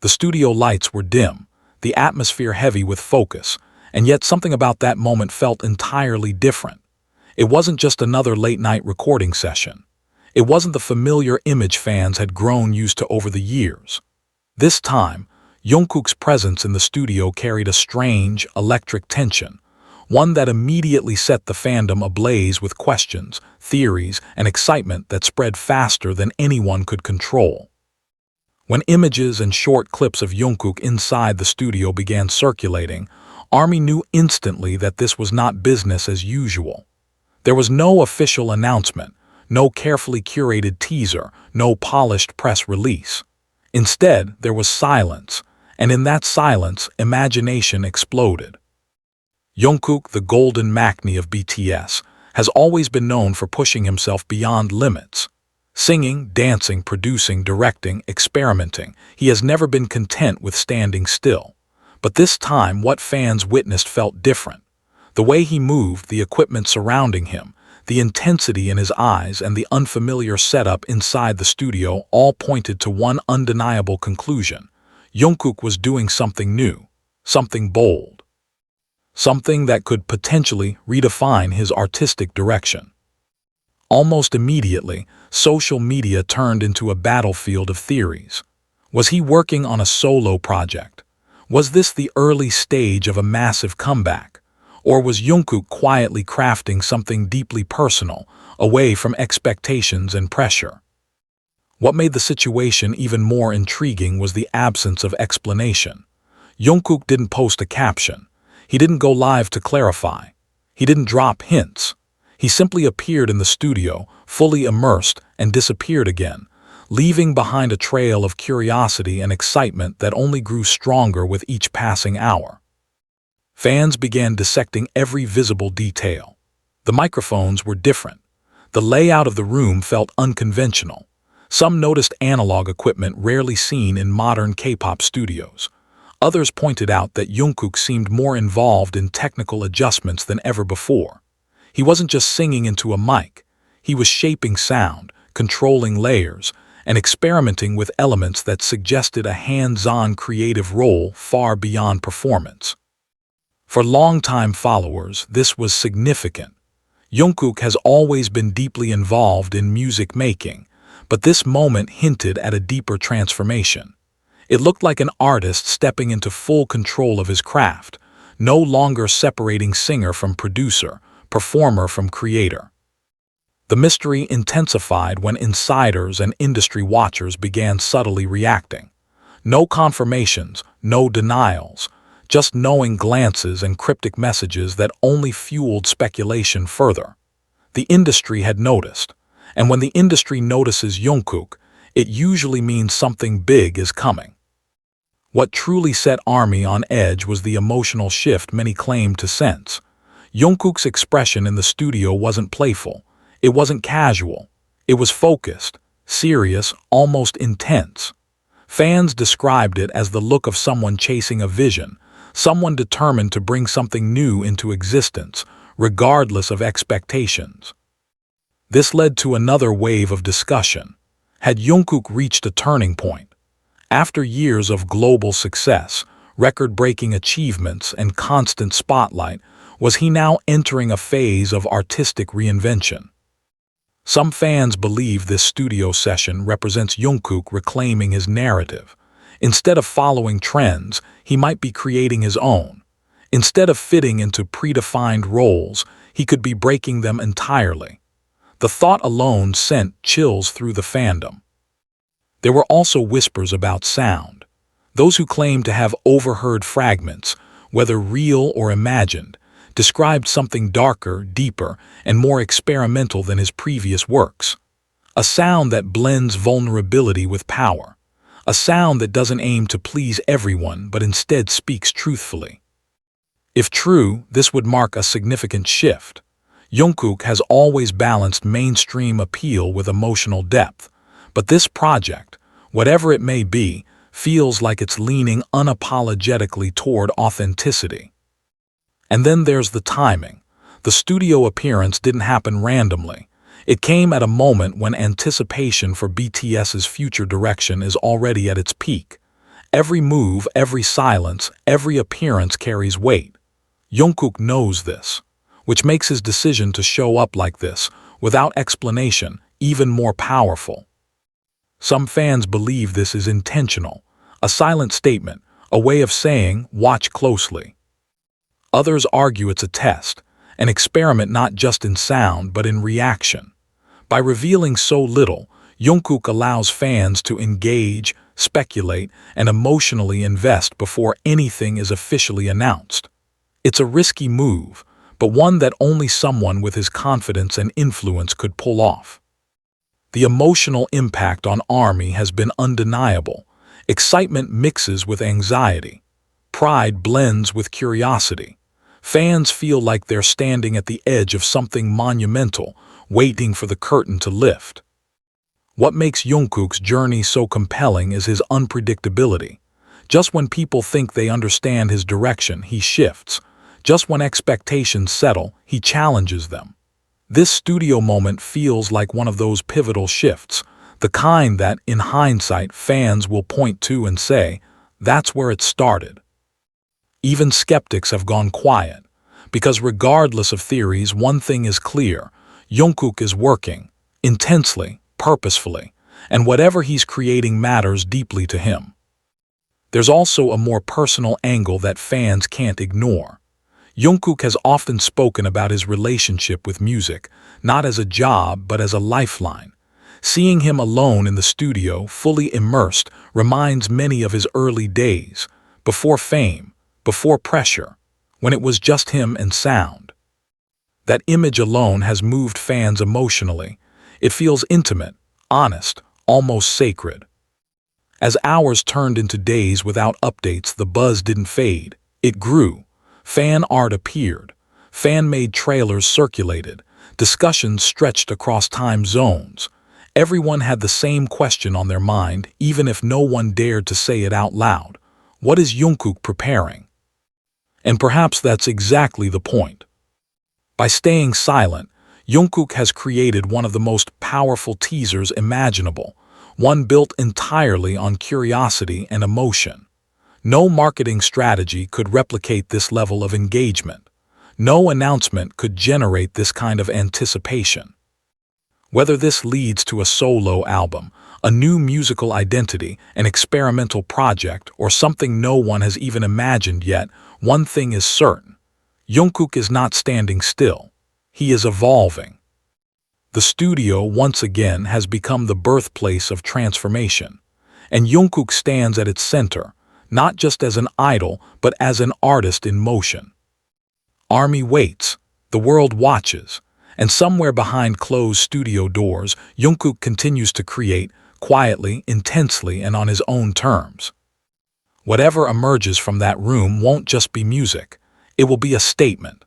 The studio lights were dim, the atmosphere heavy with focus, and yet something about that moment felt entirely different. It wasn't just another late-night recording session. It wasn't the familiar image fans had grown used to over the years. This time, Jungkook's presence in the studio carried a strange, electric tension, one that immediately set the fandom ablaze with questions, theories, and excitement that spread faster than anyone could control. When images and short clips of Jungkook inside the studio began circulating, ARMY knew instantly that this was not business as usual. There was no official announcement, no carefully curated teaser, no polished press release. Instead, there was silence, and in that silence, imagination exploded. Jungkook, the golden maknae of BTS, has always been known for pushing himself beyond limits. Singing, dancing, producing, directing, experimenting, he has never been content with standing still. But this time, what fans witnessed felt different. The way he moved, the equipment surrounding him, the intensity in his eyes, and the unfamiliar setup inside the studio all pointed to one undeniable conclusion. Jungkook was doing something new, something bold, something that could potentially redefine his artistic direction. Almost immediately, social media turned into a battlefield of theories. Was he working on a solo project? Was this the early stage of a massive comeback? Or was Jungkook quietly crafting something deeply personal, away from expectations and pressure? What made the situation even more intriguing was the absence of explanation. Jungkook didn't post a caption. He didn't go live to clarify. He didn't drop hints. He simply appeared in the studio, fully immersed, and disappeared again, leaving behind a trail of curiosity and excitement that only grew stronger with each passing hour. Fans began dissecting every visible detail. The microphones were different. The layout of the room felt unconventional. Some noticed analog equipment rarely seen in modern K-pop studios. Others pointed out that Jungkook seemed more involved in technical adjustments than ever before. He wasn't just singing into a mic. He was shaping sound, controlling layers, and experimenting with elements that suggested a hands-on creative role far beyond performance. For longtime followers, this was significant. Jungkook has always been deeply involved in music making, but this moment hinted at a deeper transformation. It looked like an artist stepping into full control of his craft, no longer separating singer from producer, performer from creator. The mystery intensified when insiders and industry watchers began subtly reacting. No confirmations, no denials, just knowing glances and cryptic messages that only fueled speculation further. The industry had noticed, and when the industry notices Jungkook, it usually means something big is coming. What truly set ARMY on edge was the emotional shift many claimed to sense. Jungkook's expression in the studio wasn't playful, it wasn't casual, it was focused, serious, almost intense. Fans described it as the look of someone chasing a vision, someone determined to bring something new into existence, regardless of expectations. This led to another wave of discussion. Had Jungkook reached a turning point? After years of global success, record-breaking achievements, and constant spotlight, was he now entering a phase of artistic reinvention? Some fans believe this studio session represents Jungkook reclaiming his narrative. Instead of following trends, he might be creating his own. Instead of fitting into predefined roles, he could be breaking them entirely. The thought alone sent chills through the fandom. There were also whispers about sound. Those who claimed to have overheard fragments, whether real or imagined, described something darker, deeper, and more experimental than his previous works. A sound that blends vulnerability with power. A sound that doesn't aim to please everyone but instead speaks truthfully. If true, this would mark a significant shift. Jungkook has always balanced mainstream appeal with emotional depth, but this project, whatever it may be, feels like it's leaning unapologetically toward authenticity. And then there's the timing. The studio appearance didn't happen randomly. It came at a moment when anticipation for BTS's future direction is already at its peak. Every move, every silence, every appearance carries weight. Jungkook knows this, which makes his decision to show up like this, without explanation, even more powerful. Some fans believe this is intentional, a silent statement, a way of saying, watch closely. Others argue it's a test, an experiment not just in sound but in reaction. By revealing so little, Jungkook allows fans to engage, speculate, and emotionally invest before anything is officially announced. It's a risky move, but one that only someone with his confidence and influence could pull off. The emotional impact on ARMY has been undeniable. Excitement mixes with anxiety. Pride blends with curiosity. Fans feel like they're standing at the edge of something monumental, waiting for the curtain to lift. What makes Jungkook's journey so compelling is his unpredictability. Just when people think they understand his direction, he shifts. Just when expectations settle, he challenges them. This studio moment feels like one of those pivotal shifts, the kind that, in hindsight, fans will point to and say, that's where it started. Even skeptics have gone quiet, because regardless of theories, one thing is clear: Jungkook is working, intensely, purposefully, and whatever he's creating matters deeply to him. There's also a more personal angle that fans can't ignore. Jungkook has often spoken about his relationship with music, not as a job but as a lifeline. Seeing him alone in the studio, fully immersed, reminds many of his early days, before fame, before pressure, when it was just him and sound. That image alone has moved fans emotionally. It feels intimate, honest, almost sacred. As hours turned into days without updates, the buzz didn't fade. It grew. Fan art appeared. Fan-made trailers circulated. Discussions stretched across time zones. Everyone had the same question on their mind, even if no one dared to say it out loud. What is Jungkook preparing? And perhaps that's exactly the point. By staying silent, Jungkook has created one of the most powerful teasers imaginable, one built entirely on curiosity and emotion. No marketing strategy could replicate this level of engagement. No announcement could generate this kind of anticipation. Whether this leads to a solo album, a new musical identity, an experimental project, or something no one has even imagined yet, one thing is certain: Jungkook is not standing still. He is evolving. The studio, once again, has become the birthplace of transformation, and Jungkook stands at its center, not just as an idol, but as an artist in motion. ARMY waits, the world watches, and somewhere behind closed studio doors, Jungkook continues to create, quietly, intensely, and on his own terms. Whatever emerges from that room won't just be music. It will be a statement.